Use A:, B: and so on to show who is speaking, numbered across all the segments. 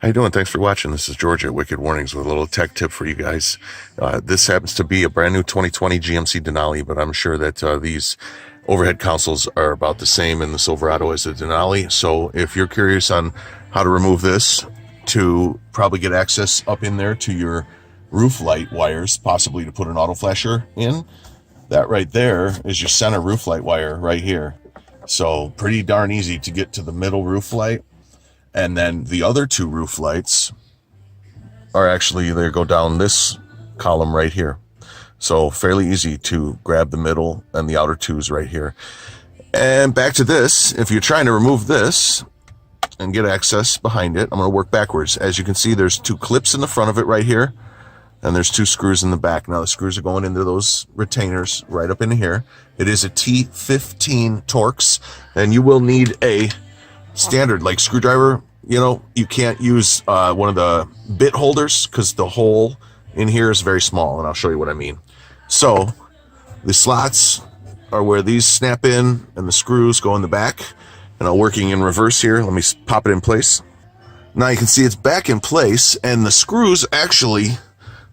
A: How you doing? Thanks for watching. This is George at Wicked Warnings with a little tech tip for you guys. This happens to be a brand new 2020 GMC Denali, but I'm sure that these overhead consoles are about the same in the Silverado as the Denali. So if you're curious on how to remove this to probably get access up in there to your roof light wires, possibly to put an auto flasher in, that right there is your center roof light wire right here. So pretty darn easy to get to the middle roof light. And then the other two roof lights are actually, they go down this column right here. So fairly easy to grab the middle and the outer twos right here. And back to this, if you're trying to remove this and get access behind it, I'm going to work backwards. As you can see, there's two clips in the front of it right here. And there's two screws in the back. Now the screws are going into those retainers right up into here. It is a T15 Torx, and you will need a standard like screwdriver. You know, you can't use one of the bit holders because the hole in here is very small, and I'll show you what I mean. So the slots are where these snap in and the screws go in the back, and I'm working in reverse here. Let me pop it in place. Now you can see it's back in place, and the screws actually,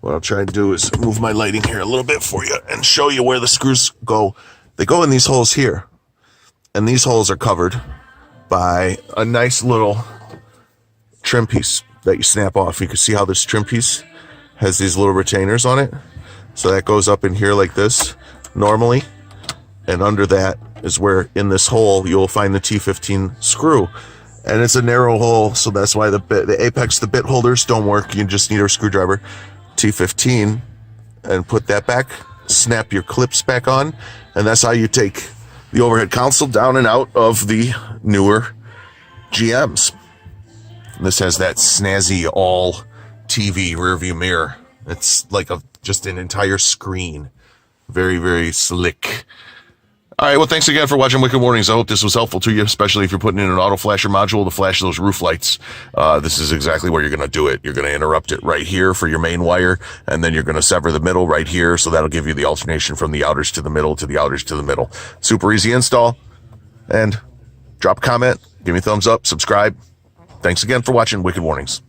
A: what I'll try to do is move my lighting here a little bit for you and show you where the screws go. They go in these holes here, and these holes are covered by a nice little trim piece that you snap off. You can see how this trim piece has these little retainers on it. So that goes up in here like this normally, and under that is where in this hole you'll find the T15 screw, and it's a narrow hole, so that's why the apex, the bit holders don't work. You just need a screwdriver, T15, and put that back, snap your clips back on, and that's how you take the overhead console down and out of the newer GMs. This has that snazzy all TV rear view mirror. It's like just an entire screen. Very, very slick. All right, well, thanks again for watching Wicked Warnings. I hope this was helpful to you, especially if you're putting in an auto flasher module to flash those roof lights. This is exactly where you're going to do it. You're going to interrupt it right here for your main wire, and then you're going to sever the middle right here, so that'll give you the alternation from the outers to the middle to the outers to the middle. Super easy install. And drop a comment, give me a thumbs up, subscribe. Thanks again for watching Wicked Warnings.